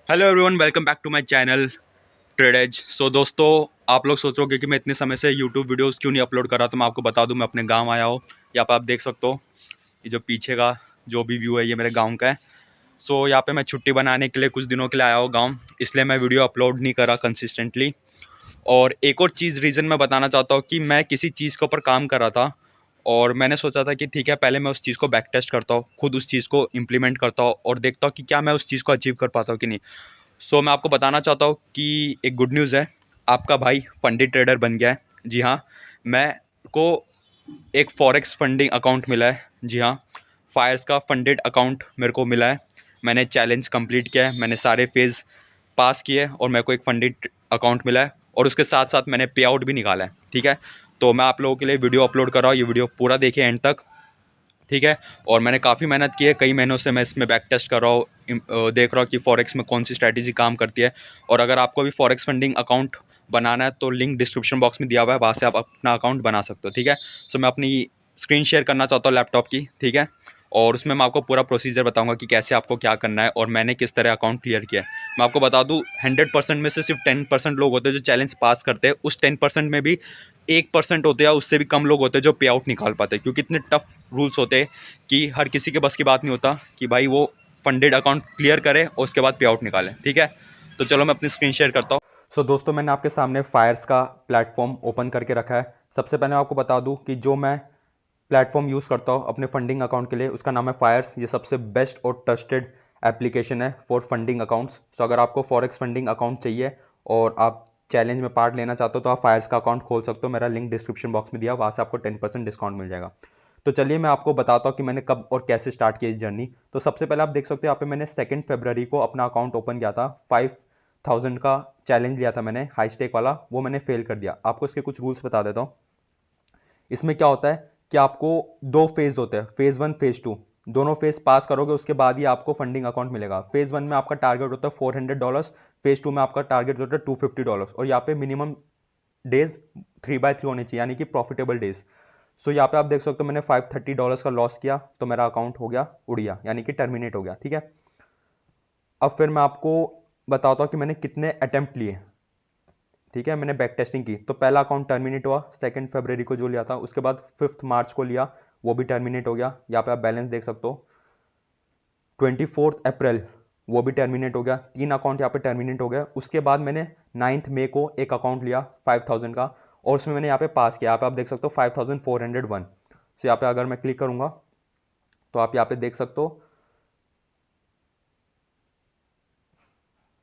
Hello everyone, welcome back to my channel trade edge. So दोस्तों, आप लोग सोचोगे कि मैं इतने समय से यूट्यूब वीडियोस क्यों नहीं अपलोड कर रहा, तो मैं आपको बता दूं, मैं अपने गांव आया हूँ। यहाँ पे आप देख सकते हो, ये जो पीछे का जो भी व्यू है ये मेरे गांव का है। सो यहाँ पे मैं छुट्टी बनाने के लिए कुछ दिनों के लिए आया हूँ गाँव, इसलिए मैं वीडियो अपलोड नहीं करा कंसिस्टेंटली। और एक और चीज़ रीज़न मैं बताना चाहता हूँ कि मैं किसी चीज़ के ऊपर काम कर रहा था, और मैंने सोचा था कि ठीक है, पहले मैं उस चीज़ को बैक टेस्ट करता हूँ, खुद उस चीज़ को इम्प्लीमेंट करता हूँ और देखता हूँ कि क्या मैं उस चीज़ को अचीव कर पाता हूँ कि नहीं। मैं आपको बताना चाहता हूँ कि एक गुड न्यूज़ है, आपका भाई फंडी ट्रेडर बन गया है। जी हाँ, मैं को एक फॉरेक्स फंडिंग अकाउंट मिला है। जी हाँ, फायर्स का फंडेड अकाउंट मेरे को मिला है। मैंने चैलेंज कंप्लीट किया है, मैंने सारे फेज़ पास किए और मेरे को एक फंडेड अकाउंट मिला है, और उसके साथ साथ मैंने पे आउट भी निकाला है। ठीक है, तो मैं आप लोगों के लिए वीडियो अपलोड कर रहा हूँ, ये वीडियो पूरा देखिए एंड तक। ठीक है, और मैंने काफ़ी मेहनत की है, कई महीनों से मैं इसमें बैक टेस्ट कर रहा हूँ, देख रहा हूँ कि फॉरेक्स में कौन सी स्ट्रैटेजी काम करती है। और अगर आपको भी फॉरेक्स फंडिंग अकाउंट बनाना है तो लिंक डिस्क्रिप्शन बॉक्स में दिया हुआ है, वहाँ से आप अपना अकाउंट बना सकते हो। ठीक है, मैं अपनी स्क्रीन शेयर करना चाहता हूँ लैपटॉप की। ठीक है, और उसमें मैं आपको पूरा प्रोसीजर बताऊंगा कि कैसे आपको क्या करना है और मैंने किस तरह अकाउंट क्लियर किया है। मैं आपको बता दूं, 100% में से सिर्फ 10% लोग होते हैं जो चैलेंज पास करते हैं। उस 10% में भी 1% होते हैं या उससे भी कम लोग होते हैं जो पे आउट निकाल पाते हैं, क्योंकि इतने टफ रूल्स होते हैं कि हर किसी के बस की बात नहीं होता कि भाई वो फंडेड अकाउंट क्लियर करे और उसके बाद पे आउट निकाले। ठीक है, तो चलो मैं अपनी स्क्रीन शेयर करता हूँ। दोस्तों, मैंने आपके सामने फायर्स का प्लेटफॉर्म ओपन करके रखा है। सबसे पहले आपको बता दूं कि जो मैं प्लेटफॉर्म यूज़ करता हूँ अपने फंडिंग अकाउंट के लिए, उसका नाम है फायर्स। ये सबसे बेस्ट और ट्रस्टेड एप्लीकेशन है फॉर फंडिंग अकाउंट्स। अगर आपको फॉरेक्स फंडिंग अकाउंट चाहिए और आप चैलेंज में पार्ट लेना चाहते हो तो आप फायर्स का अकाउंट खोल सकते हो। मेरा लिंक डिस्क्रिप्शन बॉक्स में दिया, वहाँ से आपको 10% डिस्काउंट मिल जाएगा। तो चलिए मैं आपको बताता हूँ कि मैंने कब और कैसे स्टार्ट किया इस जर्नी। तो सबसे पहले आप देख सकते हो यहाँ पे मैंने 2 फरवरी को अपना अकाउंट ओपन किया था। 5000 का चैलेंज लिया था मैंने, हाई स्टेक वाला, वो मैंने फेल कर दिया। आपको इसके कुछ रूल्स बता देता हूँ। इसमें क्या होता है कि आपको दो फेज होते हैं, फेज वन फेज टू। दोनों फेज पास करोगे उसके बाद ही आपको फंडिंग अकाउंट मिलेगा। फेज वन में आपका टारगेट होता है $400, फेज टू में आपका टारगेट होता है $250, और यहाँ पे मिनिमम डेज 3/3 होने चाहिए, यानी कि प्रॉफिटेबल डेज। यहाँ पे आप देख सकते हो मैंने $530 का लॉस किया तो मेरा अकाउंट हो गया उड़ गया, यानी कि टर्मिनेट हो गया। ठीक है, अब फिर मैं आपको बताता हूँ कि मैंने कितने अटेम्प्ट लिए। ठीक है, मैंने बैक टेस्टिंग की तो पहला अकाउंट टर्मिनेट हुआ 2 फरवरी को जो लिया था, उसके बाद 5 मार्च को लिया, वो भी टर्मिनेट हो गया। यहाँ पे आप बैलेंस देख सकते हो। 24 अप्रैल वो भी टर्मिनेट हो गया। 3 अकाउंट यहाँ पे टर्मिनेट हो गया। उसके बाद मैंने 9 मई को एक अकाउंट लिया 5000 का, और उसमें मैंने यहाँ पे पास किया। यहाँ पे आप देख सकते हो 5401। यहाँ पे अगर मैं क्लिक करूंगा तो आप यहाँ पे देख सकते हो,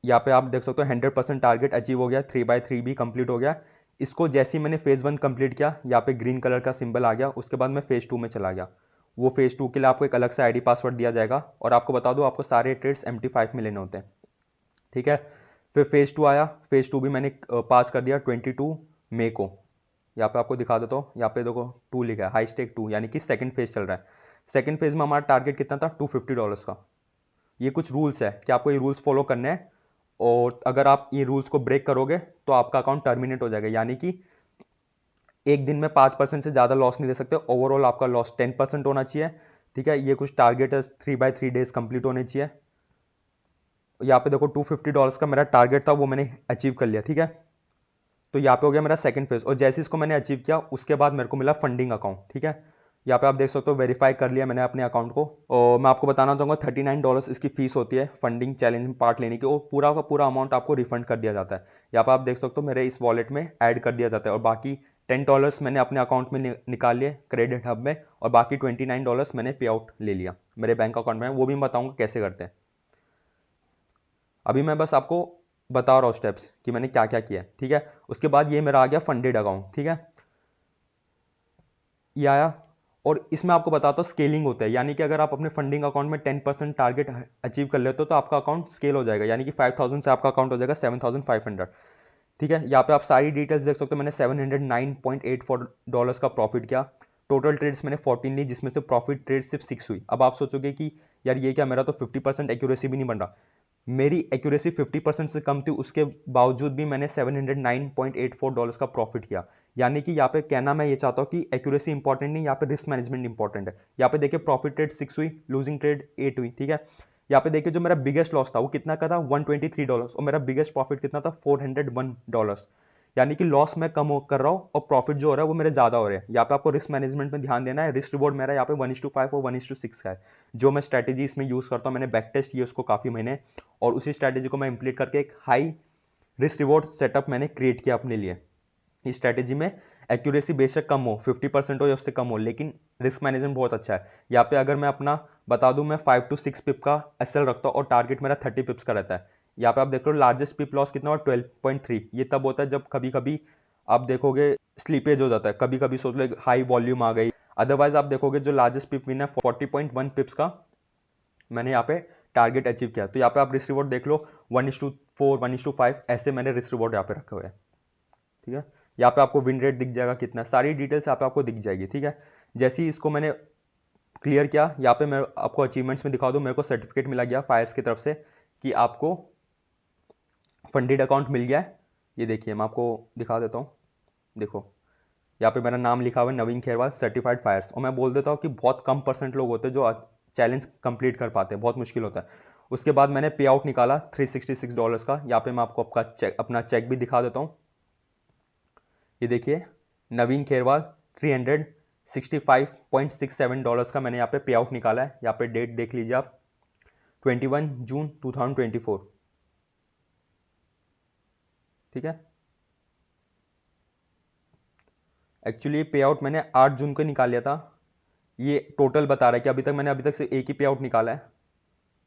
यहाँ पे आप देख सकते हो 100% टारगेट अचीव हो गया, 3/3 भी कंप्लीट हो गया। इसको जैसे ही मैंने फेज वन कंप्लीट किया, यहाँ पे ग्रीन कलर का सिंबल आ गया। उसके बाद मैं फेज टू में चला गया। वो फेज टू के लिए आपको एक अलग से आईडी पासवर्ड दिया जाएगा, और आपको बता दो आपको सारे ट्रेड्स MT5 में लेने होते हैं। ठीक है, फिर फेज टू आया। फेज टू भी मैंने पास कर दिया 22 मई को। यहाँ पे आपको दिखा देता हूँ, यहाँ पे देखो 2 लिखा है, हाई स्टेक 2, यानी कि सेकंड फेज चल रहा है। सेकंड फेज में हमारा टारगेट कितना था, $250 का। ये कुछ रूल्स है कि आपको ये रूल्स फॉलो करने हैं, और अगर आप ये रूल्स को ब्रेक करोगे तो आपका अकाउंट टर्मिनेट हो जाएगा, यानी कि एक दिन में 5% से ज़्यादा लॉस नहीं ले सकते। ओवरऑल आपका लॉस 10% होना चाहिए। ठीक है, ये कुछ टारगेट है, 3/3 डेज कंप्लीट होने चाहिए। यहाँ पे देखो $250 का मेरा टारगेट था, वो मैंने अचीव कर लिया। ठीक है, तो यहाँ पे हो गया मेरा सेकंड फेज, और जैसे इसको मैंने अचीव किया उसके बाद मेरे को मिला फंडिंग अकाउंट। ठीक है, यहाँ पे आप देख सकते हो वेरीफाई कर लिया मैंने अपने अकाउंट को। और मैं आपको बताना चाहूँगा $39 इसकी फीस होती है फंडिंग चैलेंज में पार्ट लेने की, और पूरा का पूरा अमाउंट आपको रिफंड कर दिया जाता है। यहाँ पे आप देख सकते हो मेरे इस वॉलेट में ऐड कर दिया जाता है, और बाकी $10 मैंने अपने अकाउंट में निकाल लिए क्रेडिट हब में, और बाकी $29 मैंने पे आउट ले लिया मेरे बैंक अकाउंट में। वो भी मैं बताऊँगा कैसे करते हैं। अभी मैं बस आपको बता रहा हूँ स्टेप्स कि मैंने क्या क्या किया है। ठीक है, उसके बाद ये मेरा आ गया फंडेड अकाउंट। ठीक है, ये आया, और इसमें आपको बताता हूँ स्केलिंग होता है, यानी कि अगर आप अपने फंडिंग अकाउंट में 10% टारगेट अचीव कर लेते हो तो आपका अकाउंट स्केल हो जाएगा, यानी कि 5000 से आपका अकाउंट हो जाएगा 7500। ठीक है, यहाँ पे आप सारी डिटेल्स देख सकते हो। मैंने $709.84 का प्रॉफिट किया। टोटल ट्रेड्स मैंने 14 ली, जिसमें से प्रॉफिट ट्रेड सिर्फ 6 हुई। अब आप सोचोगे कि यार ये क्या, मेरा तो 50% एक्यूरेसी भी नहीं बन रहा। मेरी एक्यूरेसी 50% से कम थी, उसके बावजूद भी मैंने $709.84 का प्रॉफिट किया। यानी कि यहाँ पे कहना मैं ये चाहता हूँ कि एक्यूरेसी इंपॉर्टेंट नहीं, यहाँ पे रिस्क मैनेजमेंट इंपॉर्टेंट है। यहाँ पे देखिए प्रॉफिट ट्रेड 6 हुई, लूजिंग ट्रेड 8 हुई। ठीक है, यहाँ पे देखिए जो मेरा बिगेस्ट लॉस था वो कितना का था, $123, और मेरा बिगेस्ट प्रॉफिट कितना था, $401। यानी कि लॉस मैं कम कर रहा हूँ और प्रॉफिट जो हो रहा है वो मेरे ज्यादा हो रहे हैं। यहाँ पे आपको रिस्क मैनेजमेंट में ध्यान देना है। रिस्क रिवॉर्ड मेरा यहाँ पे 1:5 और 1:6 का है। जो मैं स्ट्रैटेजी इसमें यूज करता हूँ, मैंने बैक टेस्ट किया उसको काफी महीने, और उसी स्ट्रैटेजी को मैं इंप्लीट करके एक हाई रिस्क रिवॉर्ड सेटअप मैंने क्रिएट किया अपने लिए। इस स्ट्रैटेजी में एक्यूरेसी बेशक कम हो, 50% हो या उससे कम हो, लेकिन रिस्क मैनेजमेंट बहुत अच्छा है। यहाँ पे अगर मैं अपना बता दूं, मैं 5 to 6 पिप का एसएल रखता हूँ और टारगेट मेरा 30 पिप्स का रहता है। यहाँ पे आप देख लो लार्जेस्ट पिप लॉस कितना हुआ, 12.3। ये तब होता है जब कभी कभी आप देखोगे स्लीपेज हो जाता है, कभी कभी सोच लो हाई वॉल्यूम आ गई। अदरवाइज आप देखोगे जो लार्जेस्ट पिप विन है 40.1 पिप्स का मैंने यहाँ पे टारगेट अचीव किया। तो यहाँ पे आप रिस्क रिवॉर्ड देख लो, 1:4 1:5 ऐसे मैंने रिस्क रिवॉर्ड यहाँ पे रखे हुए हैं। ठीक है, यहाँ पे आपको विन रेट दिख जाएगा कितना, सारी डिटेल्स यहाँ पे आपको दिख जाएगी। ठीक है, जैसे ही इसको मैंने क्लियर किया, यहाँ पे मैं आपको अचीवमेंट्स में दिखा दूं, मेरे को सर्टिफिकेट मिला गया फायर्स की तरफ से कि आपको फंडेड अकाउंट मिल गया है। ये देखिए मैं आपको दिखा देता हूँ, देखो यहाँ पे मेरा नाम लिखा हुआ है, नवीन खेरवाल, सर्टिफाइड फायर्स। और मैं बोल देता हूँ कि बहुत कम परसेंट लोग होते हैं जो चैलेंज कंप्लीट कर पाते हैं, बहुत मुश्किल होता है। उसके बाद मैंने पे आउट निकाला $366 का। यहाँ पे मैं आपको अपना चेक भी दिखा देता हूँ। ये देखिए नवीन खेरवाल, $365.67 का मैंने यहाँ पे पे आउट निकाला है। यहाँ पे डेट देख लीजिए आप, 21 जून 2024। ठीक है, एक्चुअली पे आउट मैंने 8 जून को निकाल लिया था। ये टोटल बता रहा है कि अभी तक से एक ही पे आउट निकाला है,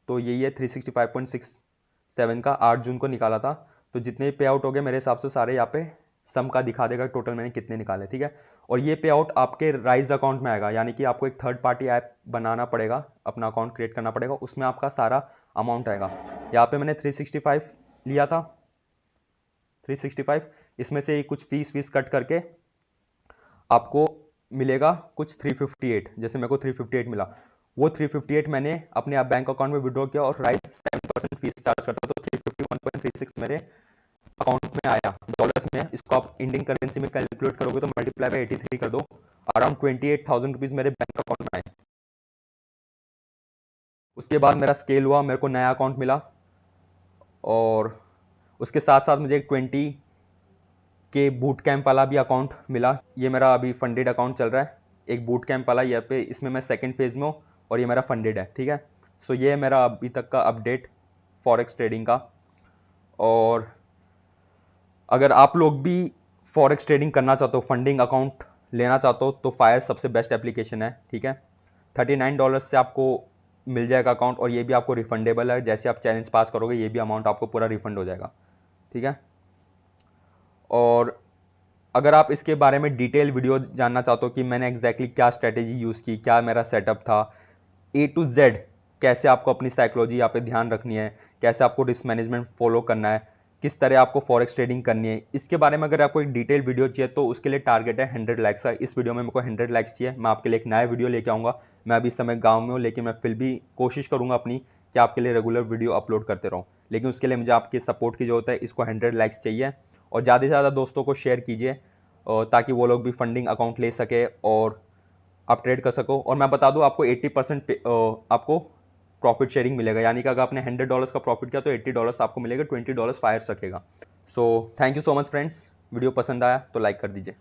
तो यही है 365.67 का 8 जून को निकाला था। तो जितने पे आउट हो गए मेरे हिसाब से सारे यहाँ पे सम का दिखा देगा टोटल मैंने कितने निकाले। ठीक है, और ये पे आउट आपके राइज अकाउंट में आएगा, यानी कि आपको एक थर्ड पार्टी ऐप बनाना पड़ेगा, अपना अकाउंट क्रिएट करना पड़ेगा, उसमें आपका सारा अमाउंट आएगा। यहाँ पे मैंने 365 लिया था, 365, इसमें से कुछ फीस कट करके आपको मिलेगा कुछ 358। जैसे मेरे को 358 मिला, वो 358 मैंने अपने आप बैंक अकाउंट में विड्रॉ किया, और राइस 7% फीस चार्ज करता है, तो 351.36 मेरे अकाउंट में आया डॉलर्स में। इसको आप इंडियन करेंसी में कैलकुलेट करोगे तो मल्टीप्लाई बाय 83 कर दो, अराउंड 28,000 रुपीज मेरे बैंक अकाउंट में आए। उसके बाद मेरा स्केल हुआ, मेरे को नया अकाउंट मिला, और उसके साथ साथ मुझे एक 20 के बूट कैंप वाला भी अकाउंट मिला। ये मेरा अभी फंडेड अकाउंट चल रहा है, एक बूट कैंप वाला, यहाँ पे इसमें मैं सेकंड फेज में हूँ, और ये मेरा फंडेड है। ठीक है, सो ये है मेरा अभी तक का अपडेट फॉरेक्स ट्रेडिंग का। और अगर आप लोग भी फॉरेक्स ट्रेडिंग करना चाहते हो, फंडिंग अकाउंट लेना चाहते हो, तो फायर सबसे बेस्ट एप्लीकेशन है। ठीक है, $39 से आपको मिल जाएगा अकाउंट, और ये भी आपको रिफंडेबल है। जैसे आप चैलेंज पास करोगे ये भी अमाउंट आपको पूरा रिफंड हो जाएगा। ठीक है, और अगर आप इसके बारे में डिटेल वीडियो जानना चाहते हो कि मैंने एग्जैक्टली क्या स्ट्रेटेजी यूज़ की, क्या मेरा सेटअप था, A to Z, कैसे आपको अपनी साइकोलॉजी यहाँ पे ध्यान रखनी है, कैसे आपको रिस्क मैनेजमेंट फॉलो करना है, किस तरह आपको फॉरेक्स ट्रेडिंग करनी है, इसके बारे में अगर आपको एक डिटेल वीडियो चाहिए तो उसके लिए टारगेट है 100 लाइक्स का। इस वीडियो में मेरे को 100 लाइक्स चाहिए, मैं आपके लिए एक नया वीडियो लेके आऊँगा। मैं अभी इस समय गाँव में हूँ, लेकिन मैं फिर भी कोशिश करूँगा अपनी कि आपके लिए रेगुलर वीडियो अपलोड करते रहूँ, लेकिन उसके लिए मुझे आपके सपोर्ट की जरूरत है। इसको 100 लाइक्स चाहिए, और ज़्यादा से ज़्यादा दोस्तों को शेयर कीजिए, ताकि वो लोग भी फंडिंग अकाउंट ले सके और आप ट्रेड कर सको। और मैं बता दूं आपको 80% आपको प्रॉफिट शेयरिंग मिलेगा, यानी कि अगर आपने $100 का प्रॉफिट किया तो $80 आपको मिलेगा, $20 फायर सकेगा। So thank you so much friends, video पसंद आया तो लाइक कर दीजिए।